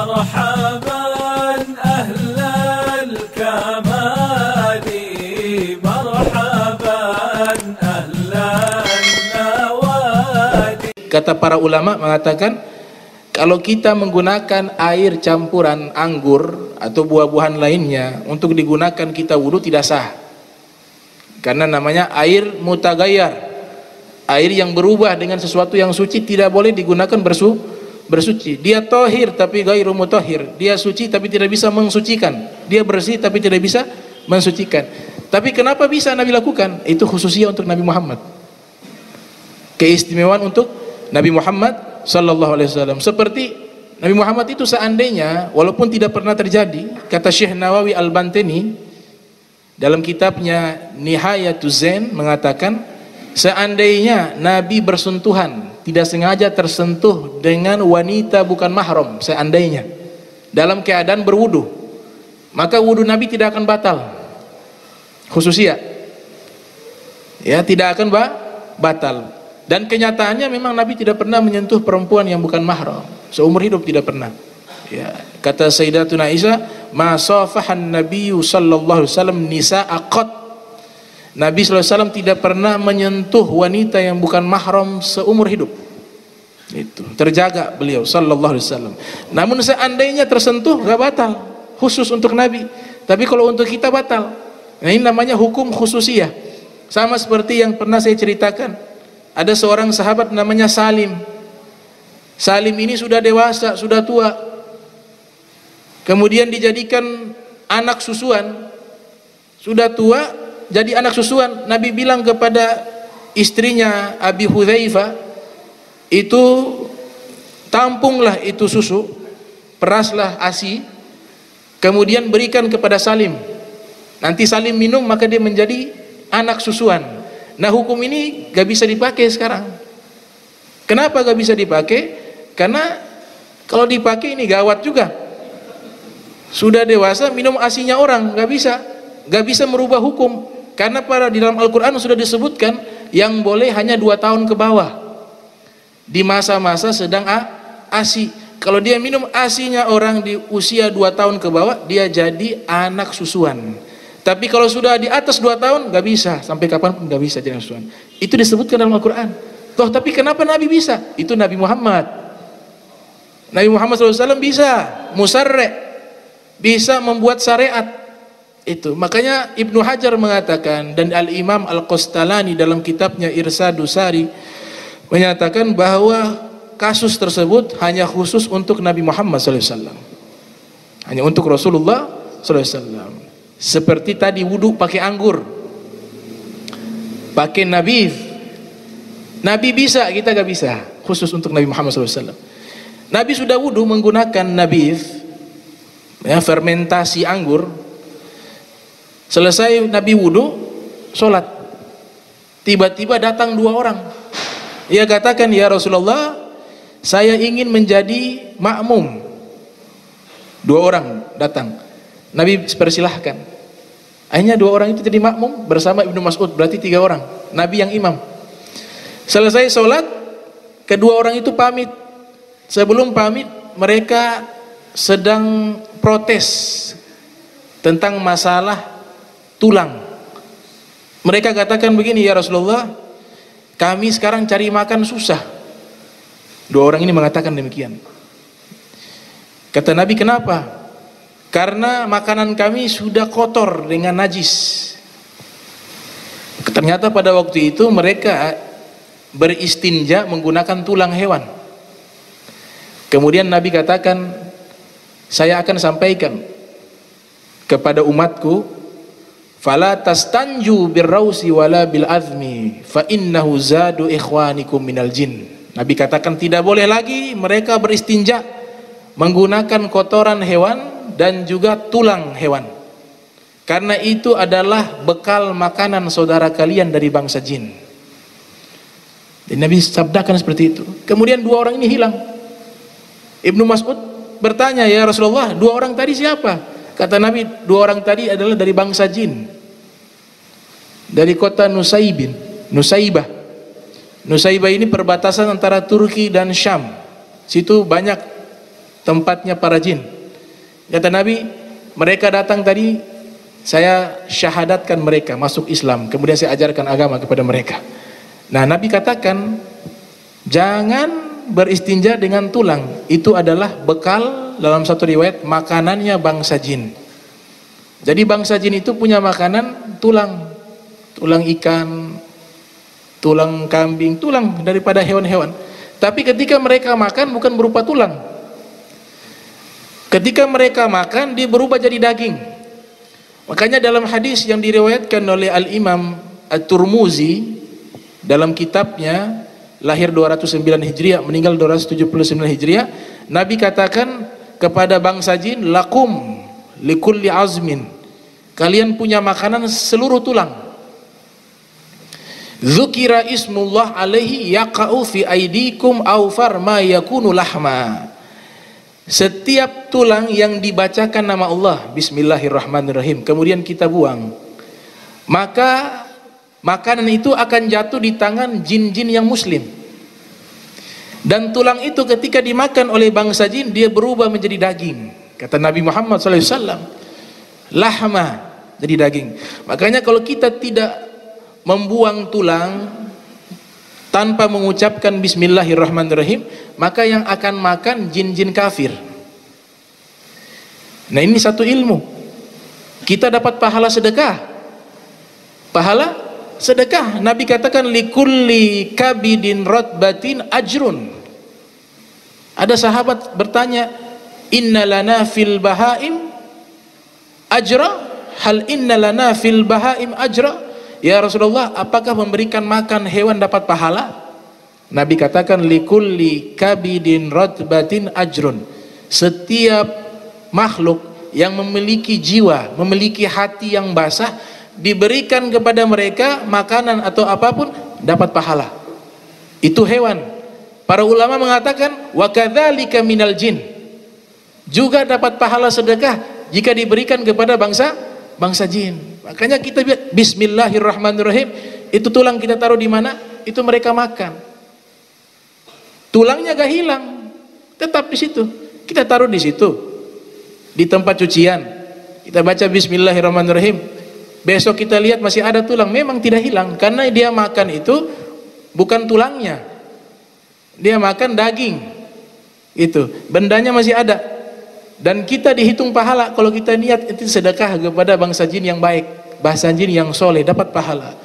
مرحبا أهل الكمال مرحبا أهل النوادي. Kata para ulama mengatakan, kalau kita menggunakan air campuran anggur atau buah-buahan lainnya untuk digunakan kita wudu tidak sah, karena namanya air mutagayyar, air yang berubah dengan sesuatu yang suci, tidak boleh digunakan bersuci. Dia tohir tapi ghairu mutahhir, dia suci tapi tidak bisa mensucikan, dia bersih tapi tidak bisa mensucikan. Tapi kenapa bisa Nabi lakukan? Itu khususnya untuk Nabi Muhammad, keistimewaan untuk Nabi Muhammad sallallahu alaihi wasallam. Seperti Nabi Muhammad itu seandainya, walaupun tidak pernah terjadi, kata Syekh Nawawi Al-Bantani dalam kitabnya Nihayatuz Zain mengatakan, seandainya Nabi bersentuhan, tidak sengaja tersentuh dengan wanita bukan mahram, seandainya dalam keadaan berwudu, maka wudu Nabi tidak akan batal. Khususnya ya, tidak akan batal. Dan kenyataannya memang Nabi tidak pernah menyentuh perempuan yang bukan mahram, seumur hidup tidak pernah. Ya, kata Sayyidatuna Aisyah, ma safahan nabiyyu sallallahu alaihi wasallam nisaa qat. Nabi sallallahu alaihi wasallam tidak pernah menyentuh wanita yang bukan mahram seumur hidup. Itu terjaga beliau sallallahu alaihi wasallam. Namun seandainya tersentuh gak batal, khusus untuk Nabi. Tapi kalau untuk kita batal. Nah, ini namanya hukum khususiyah. Sama seperti yang pernah saya ceritakan, ada seorang sahabat namanya Salim. Salim ini sudah dewasa, sudah tua, kemudian dijadikan anak susuan. Sudah tua jadi anak susuan. Nabi bilang kepada istrinya Abi Hudzaifah, itu tampunglah itu susu, peraslah ASI, kemudian berikan kepada Salim. Nanti Salim minum, maka dia menjadi anak susuan. Nah, hukum ini gak bisa dipakai sekarang. Kenapa gak bisa dipakai? Karena kalau dipakai ini gawat juga. Sudah dewasa minum asinya orang, gak bisa merubah hukum. Karena di dalam Al-Quran sudah disebutkan yang boleh hanya 2 tahun ke bawah, di masa-masa sedang asi. Kalau dia minum asinya orang di usia 2 tahun ke bawah, dia jadi anak susuan. Tapi kalau sudah di atas 2 tahun, gak bisa, sampai kapan pun gak bisa jadi susuan. Itu disebutkan dalam Al-Quran. Toh, tapi kenapa Nabi bisa? Itu Nabi Muhammad. Nabi Muhammad SAW bisa musarre', bisa membuat syariat. Itu makanya Ibnu Hajar mengatakan, dan Al-Imam Al-Qastalani dalam kitabnya Irsadus Sari menyatakan bahwa kasus tersebut hanya khusus untuk Nabi Muhammad SAW, hanya untuk Rasulullah SAW. Seperti tadi wudu pakai anggur, pakai nabidh. Nabi bisa, kita gak bisa, khusus untuk Nabi Muhammad SAW. Nabi sudah wudu menggunakan nabidh, ya, fermentasi anggur. Selesai Nabi wudu, sholat, tiba-tiba datang 2 orang. Ia katakan, ya Rasulullah, saya ingin menjadi makmum. 2 orang datang. Nabi persilahkan. Akhirnya 2 orang itu jadi makmum bersama Ibnu Mas'ud, berarti 3 orang. Nabi yang imam. Selesai sholat, kedua orang itu pamit. Sebelum pamit, mereka sedang protes tentang masalah tulang. Mereka katakan begini, ya Rasulullah, kami sekarang cari makan susah. 2 orang ini mengatakan demikian. Kata Nabi, kenapa? Karena makanan kami sudah kotor dengan najis. Ternyata pada waktu itu mereka beristinja menggunakan tulang hewan. Kemudian Nabi katakan, saya akan sampaikan kepada umatku, fala tastanju birrausi wala bil azmi fa innahu zadu ikhwanikum minal jin. Nabi katakan tidak boleh lagi mereka beristinja menggunakan kotoran hewan dan juga tulang hewan, karena itu adalah bekal makanan saudara kalian dari bangsa jin. Dan Nabi sabdakan seperti itu. Kemudian 2 orang ini hilang. Ibnu Mas'ud bertanya, ya Rasulullah, 2 orang tadi siapa? Kata Nabi, 2 orang tadi adalah dari bangsa jin, dari kota Nusaibah. Nusaibah ini perbatasan antara Turki dan Syam. Situ banyak tempatnya para jin. Kata Nabi, mereka datang tadi, saya syahadatkan mereka masuk Islam, kemudian saya ajarkan agama kepada mereka. Nah, Nabi katakan, jangan beristinja dengan tulang, itu adalah bekal, dalam satu riwayat, makanannya bangsa jin. Jadi bangsa jin itu punya makanan tulang, tulang ikan, tulang kambing, tulang daripada hewan-hewan. Tapi ketika mereka makan bukan berupa tulang. Ketika mereka makan, dia berubah jadi daging. Makanya dalam hadis yang diriwayatkan oleh Al-Imam At-Tirmizi dalam kitabnya, lahir 209 Hijriah, meninggal 279 Hijriah, Nabi katakan kepada bangsa jin, lakum likulli azmin, kalian punya makanan seluruh tulang. Dzukira ismullah alaihi yaqa'u fi aidikum awfar ma yakunu lahma. Setiap tulang yang dibacakan nama Allah, bismillahirrahmanirrahim, kemudian kita buang, maka makanan itu akan jatuh di tangan jin-jin yang muslim. Dan tulang itu ketika dimakan oleh bangsa jin, dia berubah menjadi daging. Kata Nabi Muhammad SAW, lahma, jadi daging. Makanya kalau kita tidak membuang tulang tanpa mengucapkan bismillahirrahmanirrahim, maka yang akan makan jin-jin kafir. Nah, ini satu ilmu. Kita dapat pahala sedekah. Pahala sedekah. Nabi katakan likulli kabidin rotbatin ajrun. Ada sahabat bertanya, inna lana fil bahaim ajra? Hal inna lana fil bahaim ajra? Ya Rasulullah, apakah memberikan makan hewan dapat pahala? Nabi katakan likulli kabidin rotbatin ajrun. Setiap makhluk yang memiliki jiwa, memiliki hati yang basah, diberikan kepada mereka makanan atau apapun, dapat pahala. Itu hewan. Para ulama mengatakan wa kadzalika minal jin, juga dapat pahala sedekah jika diberikan kepada bangsa jin. Makanya kita bismillahirrahmanirrahim, itu tulang kita taruh di mana, itu mereka makan. Tulangnya gak hilang, tetap di situ. Kita taruh di situ, di tempat cucian. Kita baca bismillahirrahmanirrahim. Besok kita lihat masih ada tulang, memang tidak hilang, karena dia makan itu bukan tulangnya, dia makan daging. Itu bendanya masih ada, dan kita dihitung pahala kalau kita niat itu sedekah kepada bangsa jin yang baik, bangsa jin yang soleh, dapat pahala.